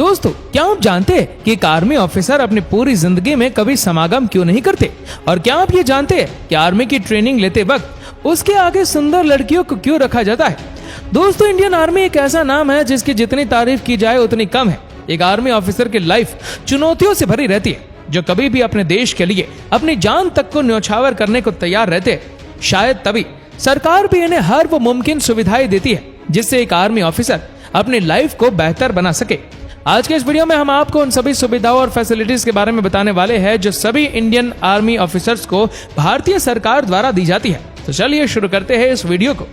दोस्तों, क्या आप जानते हैं कि एक आर्मी ऑफिसर अपनी पूरी जिंदगी में कभी समागम क्यों नहीं करते? और क्या आप ये जानते हैं कि आर्मी की ट्रेनिंग लेते वक्त उसके आगे सुंदर लड़कियों को क्यों रखा जाता है? दोस्तों, इंडियन आर्मी एक ऐसा नाम है जिसकी जितनी तारीफ की जाए उतनी कम है। एक आर्मी ऑफिसर की लाइफ चुनौतियों से भरी रहती है, जो कभी भी अपने देश के लिए अपनी जान तक को न्यौछावर करने को तैयार रहते हैं। शायद तभी सरकार भी इन्हें हर वो मुमकिन सुविधाएं देती है जिससे एक आर्मी ऑफिसर अपनी लाइफ को बेहतर बना सके। आज के इस वीडियो में हम आपको उन सभी सुविधाओं और फैसिलिटीज के बारे में बताने वाले हैं जो सभी इंडियन आर्मी ऑफिसर्स को भारतीय सरकार द्वारा दी जाती है। तो चलिए शुरू करते हैं इस वीडियो को।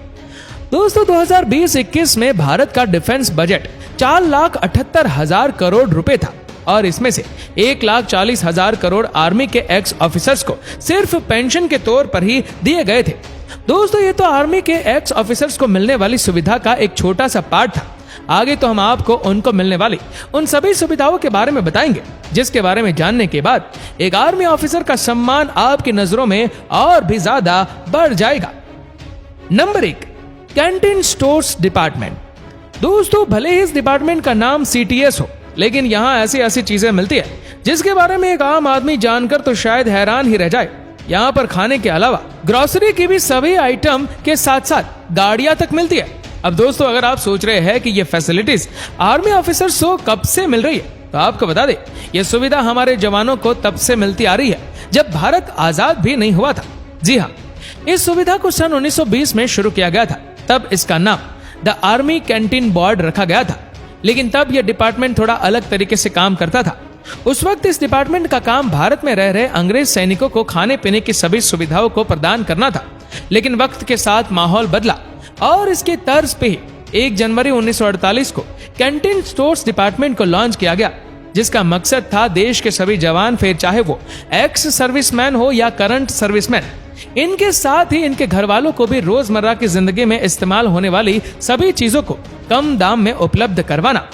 दोस्तों, 2020-21 में भारत का डिफेंस बजट 4,78,000 करोड़ रुपए था और इसमें से 1,40,000 करोड़ आर्मी के एक्स ऑफिसर्स को सिर्फ पेंशन के तौर पर ही दिए गए थे। दोस्तों, ये तो आर्मी के एक्स ऑफिसर्स को मिलने वाली सुविधा का एक छोटा सा पार्ट था। आगे तो हम आपको उनको मिलने वाली उन सभी सुविधाओं के बारे में बताएंगे जिसके बारे में जानने के बाद एक आर्मी ऑफिसर का सम्मान आपकी नजरों में और भी ज्यादा बढ़ जाएगा। Number 1, canteen stores department. दोस्तों, भले ही इस डिपार्टमेंट का नाम CTS हो, लेकिन यहाँ ऐसी चीजें मिलती है जिसके बारे में एक आम आदमी जानकर तो शायद हैरान ही रह जाए। यहाँ पर खाने के अलावा ग्रोसरी की भी सभी आइटम के साथ साथ गाड़ियां तक मिलती है। अब दोस्तों, अगर आप सोच रहे हैं कि ये फैसिलिटीज आर्मी ऑफिसर्स को कब से मिल रही है, तो आपको बता दें ये सुविधा हमारे जवानों को तब से मिलती आ रही है जब भारत आजाद भी नहीं हुआ था। जी हाँ, इस सुविधा को सन 1920 में शुरू किया गया था। तब इसका नाम द आर्मी कैंटीन बोर्ड रखा गया था, लेकिन तब यह डिपार्टमेंट थोड़ा अलग तरीके से काम करता था। उस वक्त इस डिपार्टमेंट का काम भारत में रह रहे अंग्रेज सैनिकों को खाने पीने की सभी सुविधाओं को प्रदान करना था। लेकिन वक्त के साथ माहौल बदला और इसके तर्ज पे ही 1 जनवरी 1948 को कैंटीन स्टोर्स डिपार्टमेंट को लॉन्च किया गया, जिसका मकसद था देश के सभी जवान, फिर चाहे वो एक्स सर्विसमैन हो या करंट सर्विसमैन, इनके साथ ही इनके घर वालों को भी रोजमर्रा की जिंदगी में इस्तेमाल होने वाली सभी चीजों को कम दाम में उपलब्ध करवाना।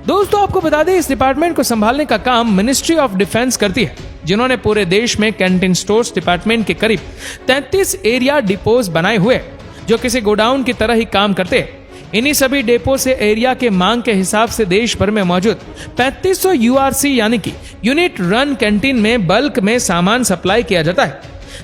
दोस्तों, आपको बता दें इस डिपार्टमेंट को संभालने का काम मिनिस्ट्री ऑफ डिफेंस करती है, जिन्होंने पूरे देश में कैंटीन स्टोर्स डिपार्टमेंट के करीब 33 एरिया डिपोज बनाए हुए जो किसी गोडाउन की तरह ही काम करते हैं। इन्हीं सभी डिपो से एरिया के मांग के हिसाब से देश भर में मौजूद 3500 URC यानी कि यूनिट रन कैंटीन में बल्क में सामान सप्लाई किया जाता है,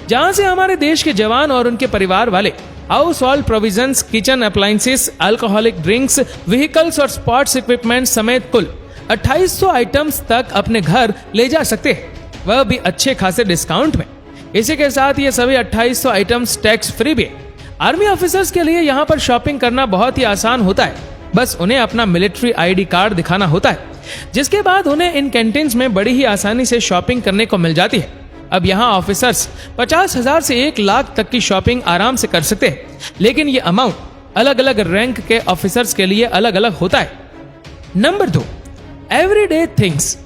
जहां से हमारे देश के जवान और उनके परिवार वाले house hold provisions, kitchen appliances, alcoholic drinks, vehicles और स्पोर्ट्स इक्विपमेंट समेत कुल 2800 आइटम्स तक अपने घर ले जा सकते हैं, वह भी अच्छे खासे डिस्काउंट में। इसी के साथ ये सभी 2800 आइटम्स टैक्स फ्री भी है। आर्मी ऑफिसर्स के लिए यहाँ पर शॉपिंग करना बहुत ही आसान होता है। बस उन्हें अपना मिलिट्री ID कार्ड दिखाना होता है, जिसके बाद उन्हें इन कैंटीन्स में बड़ी ही आसानी से शॉपिंग करने को मिल जाती है। अब यहाँ ऑफिसर्स 50,000 से 1 लाख तक की शॉपिंग आराम से कर सकते हैं, लेकिन ये अमाउंट अलग अलग रैंक के ऑफिसर्स के लिए अलग अलग होता है। Number 2, everyday things.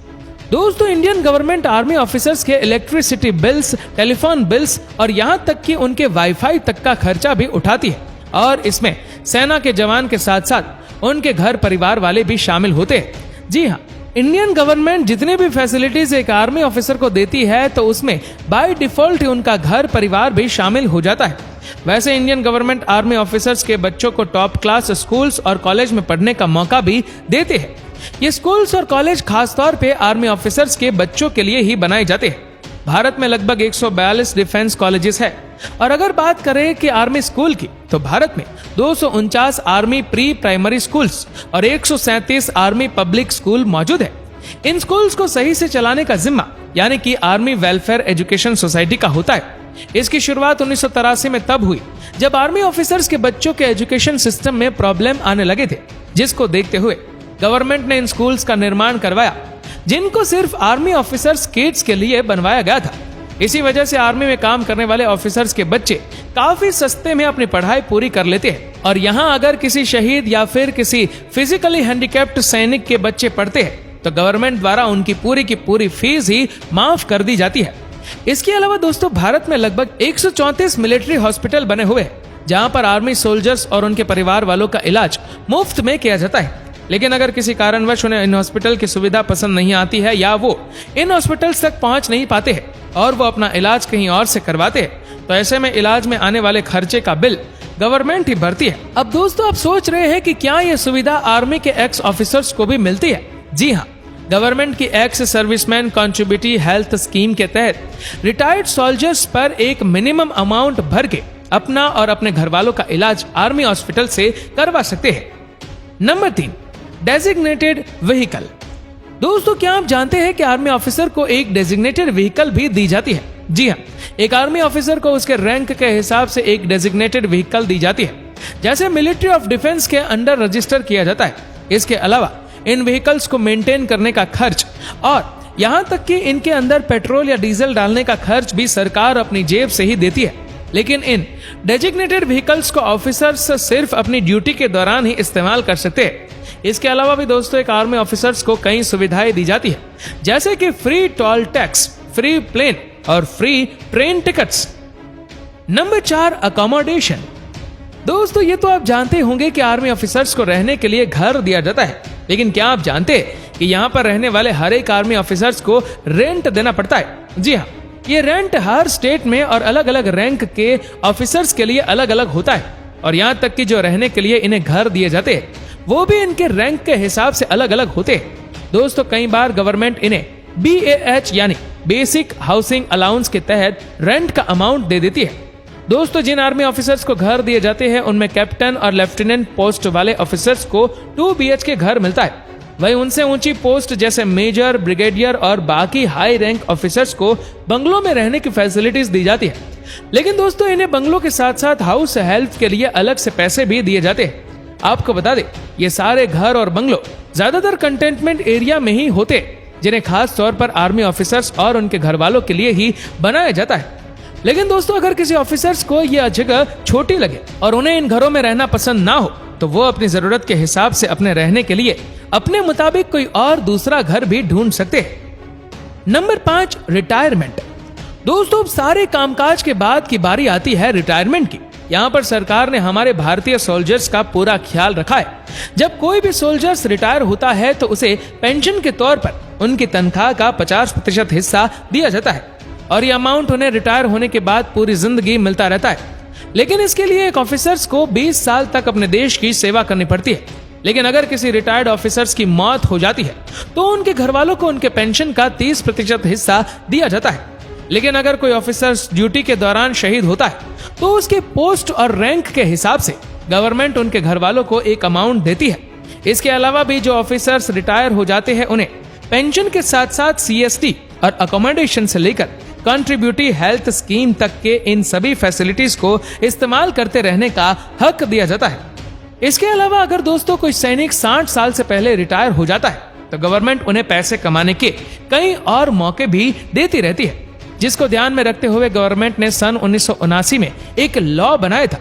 दोस्तों, इंडियन गवर्नमेंट आर्मी ऑफिसर्स के इलेक्ट्रिसिटी बिल्स, टेलीफोन बिल्स और यहां तक कि उनके वाईफाई तक का खर्चा भी उठाती है, और इसमें सेना के जवान के साथ साथ उनके घर परिवार वाले भी शामिल होते हैं। जी हाँ, इंडियन गवर्नमेंट जितनी भी फैसिलिटीज एक आर्मी ऑफिसर को देती है तो उसमें बाय डिफॉल्ट उनका घर परिवार भी शामिल हो जाता है। वैसे इंडियन गवर्नमेंट आर्मी ऑफिसर्स के बच्चों को टॉप क्लास स्कूल्स और कॉलेज में पढ़ने का मौका भी देते हैं। ये स्कूल्स और कॉलेज खासतौर पे आर्मी ऑफिसर्स के बच्चों के लिए ही बनाए जाते हैं। भारत में लगभग 142 डिफेंस कॉलेजेस है, और अगर बात करें कि आर्मी स्कूल की, तो भारत में 249 आर्मी प्री प्राइमरी स्कूल्स और 137 आर्मी पब्लिक स्कूल मौजूद है। इन स्कूल्स को सही से चलाने का जिम्मा यानी कि आर्मी वेलफेयर एजुकेशन सोसाइटी का होता है। इसकी शुरुआत 1983 में तब हुई जब आर्मी ऑफिसर्स के बच्चों के एजुकेशन सिस्टम में प्रॉब्लम आने लगे थे, जिसको देखते हुए गवर्नमेंट ने इन स्कूल्स का निर्माण करवाया, जिनको सिर्फ आर्मी ऑफिसर्स किड्स के लिए बनवाया गया था। इसी वजह से आर्मी में काम करने वाले ऑफिसर्स के बच्चे काफी सस्ते में अपनी पढ़ाई पूरी कर लेते हैं, और यहाँ अगर किसी शहीद या फिर किसी फिजिकली हैंडीकैप्ड सैनिक के बच्चे पढ़ते हैं तो गवर्नमेंट द्वारा उनकी पूरी की पूरी फीस ही माफ कर दी जाती है। इसके अलावा दोस्तों, भारत में लगभग 134 मिलिट्री हॉस्पिटल बने हुए हैं, जहाँ पर आर्मी सोल्जर्स और उनके परिवार वालों का इलाज मुफ्त में किया जाता है। लेकिन अगर किसी कारणवश उन्हें इन हॉस्पिटल की सुविधा पसंद नहीं आती है या वो इन हॉस्पिटल्स तक पहुंच नहीं पाते हैं और वो अपना इलाज कहीं और से करवाते हैं, तो ऐसे में इलाज में आने वाले खर्चे का बिल गवर्नमेंट ही भरती है। अब दोस्तों, आप सोच रहे हैं कि क्या ये सुविधा आर्मी के एक्स ऑफिसर्स को भी मिलती है? जी हाँ, गवर्नमेंट की ex serviceman contributory health scheme के तहत रिटायर्ड सोल्जर्स पर एक मिनिमम अमाउंट भर के अपना और अपने घर वालों का इलाज आर्मी हॉस्पिटल से करवा सकते हैं। Number 3, designated vehicle. दोस्तों, क्या आप जानते हैं कि आर्मी ऑफिसर को एक डेजिग्नेटेड व्हीकल भी दी जाती है? जी हाँ, एक आर्मी ऑफिसर को उसके रैंक के हिसाब से एक डेजिग्नेटेड व्हीकल दी जाती है, जैसे मिलिट्री ऑफ डिफेंस के अंडर रजिस्टर किया जाता है। इसके अलावा इन व्हीकल्स को मेंटेन करने का खर्च और यहाँ तक कि इनके अंदर पेट्रोल या डीजल डालने का खर्च भी सरकार अपनी जेब से ही देती है। लेकिन इन डेजिग्नेटेड व्हीकल्स को ऑफिसर्स सिर्फ अपनी ड्यूटी के दौरान ही इस्तेमाल कर सकते हैं। इसके अलावा भी दोस्तों एक आर्मी ऑफिसर्स को कई सुविधाएं दी जाती है, जैसे कि free toll tax, free plane और free train tickets. Number 4, accommodation. दोस्तों, ये तो आप जानते होंगे कि आर्मी ऑफिसर्स को रहने के लिए घर दिया जाता है, लेकिन क्या आप जानते हैं कि यहाँ पर रहने वाले हर एक आर्मी ऑफिसर्स को रेंट देना पड़ता है? जी हाँ, ये रेंट हर स्टेट में और अलग अलग रैंक के ऑफिसर्स के लिए अलग अलग होता है। और यहाँ तक कि जो रहने के लिए इन्हें घर दिए जाते हैं वो भी इनके रैंक के हिसाब से अलग अलग होते हैं। दोस्तों, कई बार गवर्नमेंट इन्हें BAH यानी बेसिक हाउसिंग अलाउंस के तहत रेंट का अमाउंट दे देती है। दोस्तों, जिन आर्मी ऑफिसर्स को घर दिए जाते हैं उनमें कैप्टन और लेफ्टिनेंट पोस्ट वाले ऑफिसर्स को 2 BHK घर मिलता है। वहीं उनसे ऊंची पोस्ट जैसे मेजर, ब्रिगेडियर और बाकी हाई रैंक ऑफिसर्स को बंगलों में रहने की फैसिलिटीज दी जाती है। लेकिन दोस्तों, इन्हें बंगलों के साथ साथ हाउस हेल्प के लिए अलग से पैसे भी दिए जाते हैं। आपको बता दें, ये सारे घर और बंगलो ज्यादातर कंटेनमेंट एरिया में ही होते, जिन्हें खास तौर पर आर्मी ऑफिसर्स और उनके घर वालों के लिए ही बनाया जाता है। लेकिन दोस्तों, अगर किसी ऑफिसर्स को यह जगह छोटी लगे और उन्हें इन घरों में रहना पसंद ना हो, तो वो अपनी जरूरत के हिसाब से अपने रहने के लिए अपने मुताबिक कोई और दूसरा घर भी ढूंढ सकते हैं। Number 5, retirement. दोस्तों, सारे कामकाज के बाद की बारी आती है रिटायरमेंट की। यहाँ पर सरकार ने हमारे भारतीय सोल्जर्स का पूरा ख्याल रखा है। जब कोई भी सोल्जर्स रिटायर होता है तो उसे पेंशन के तौर पर उनकी तनख्वाह का 50% हिस्सा दिया जाता है और यह अमाउंट उन्हें रिटायर होने के बाद पूरी जिंदगी मिलता रहता है। लेकिन इसके लिए एक ऑफिसर्स को 20 साल तक अपने देश की सेवा करनी पड़ती है। लेकिन अगर किसी रिटायर्ड ऑफिसर्स की मौत हो जाती है तो उनके घर वालों को उनके पेंशन का 30% हिस्सा दिया जाता है। लेकिन अगर कोई ऑफिसर ड्यूटी के दौरान शहीद होता है तो उसके पोस्ट और रैंक के हिसाब से गवर्नमेंट उनके घर वालों को एक अमाउंट देती है। इसके अलावा भी जो ऑफिसर्स रिटायर हो जाते हैं उन्हें पेंशन के साथ साथ CST और अकोमोडेशन से लेकर कंट्रीब्यूटरी हेल्थ स्कीम तक के इन सभी फैसिलिटीज को इस्तेमाल करते रहने का हक दिया जाता है। इसके अलावा अगर दोस्तों कोई सैनिक 60 साल से पहले रिटायर हो जाता है तो गवर्नमेंट उन्हें पैसे कमाने के कई और मौके भी देती रहती है, जिसको ध्यान में रखते हुए गवर्नमेंट ने सन 1979 में एक लॉ बनाया था,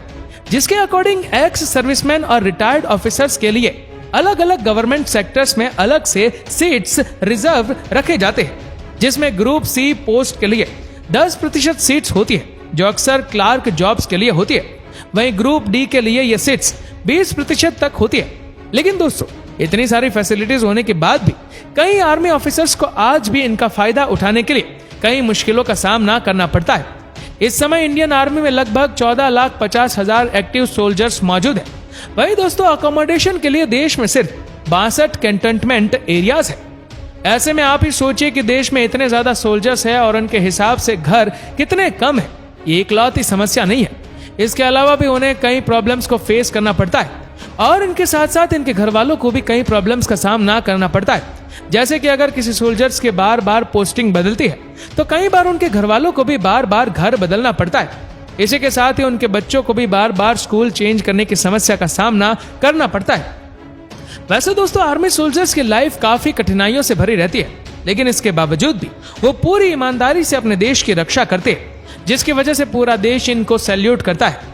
जिसके अकॉर्डिंग एक्स सर्विसमैन और रिटायर्ड ऑफिसर्स के लिए अलग अलग गवर्नमेंट सेक्टर्स में अलग से सीट्स रिजर्व रखे जाते हैं, जिसमें ग्रुप C पोस्ट के लिए 10% सीट्स होती है, जो अक्सर क्लार्क जॉब्स के लिए होती है। वहीं ग्रुप D के लिए ये सीट्स 20% तक होती है। लेकिन दोस्तों, इतनी सारी फैसिलिटीज होने के बाद भी कई आर्मी ऑफिसर्स को आज भी इनका फायदा उठाने के लिए कई मुश्किलों का सामना करना पड़ता है। इस समय इंडियन आर्मी में लगभग 14,50,000 एक्टिव सोल्जर्स मौजूद है। वही दोस्तों, अकोमोडेशन के लिए देश में सिर्फ 62 कैंटोनमेंट एरियाज है। ऐसे में आप ही सोचिए कि देश में इतने ज्यादा सोल्जर्स है और उनके हिसाब से घर कितने कम है। ये इकलौती समस्या नहीं है, इसके अलावा भी उन्हें कई प्रॉब्लम्स को फेस करना पड़ता है और इनके साथ साथ इनके घर वालों को भी कई प्रॉब्लम्स का सामना करना पड़ता है। जैसे कि अगर किसी सोल्जर्स के बार बार पोस्टिंग बदलती है तो कई बार उनके घर वालों को भी बार बार घर बदलना पड़ता है। इसी के साथ ही उनके बच्चों को भी बार बार स्कूल चेंज करने की समस्या का सामना करना पड़ता है। वैसे दोस्तों, आर्मी सोल्जर्स की लाइफ काफी कठिनाइयों से भरी रहती है, लेकिन इसके बावजूद भी वो पूरी ईमानदारी से अपने देश की रक्षा करते हैं, जिसकी वजह से पूरा देश इनको सैल्यूट करता है।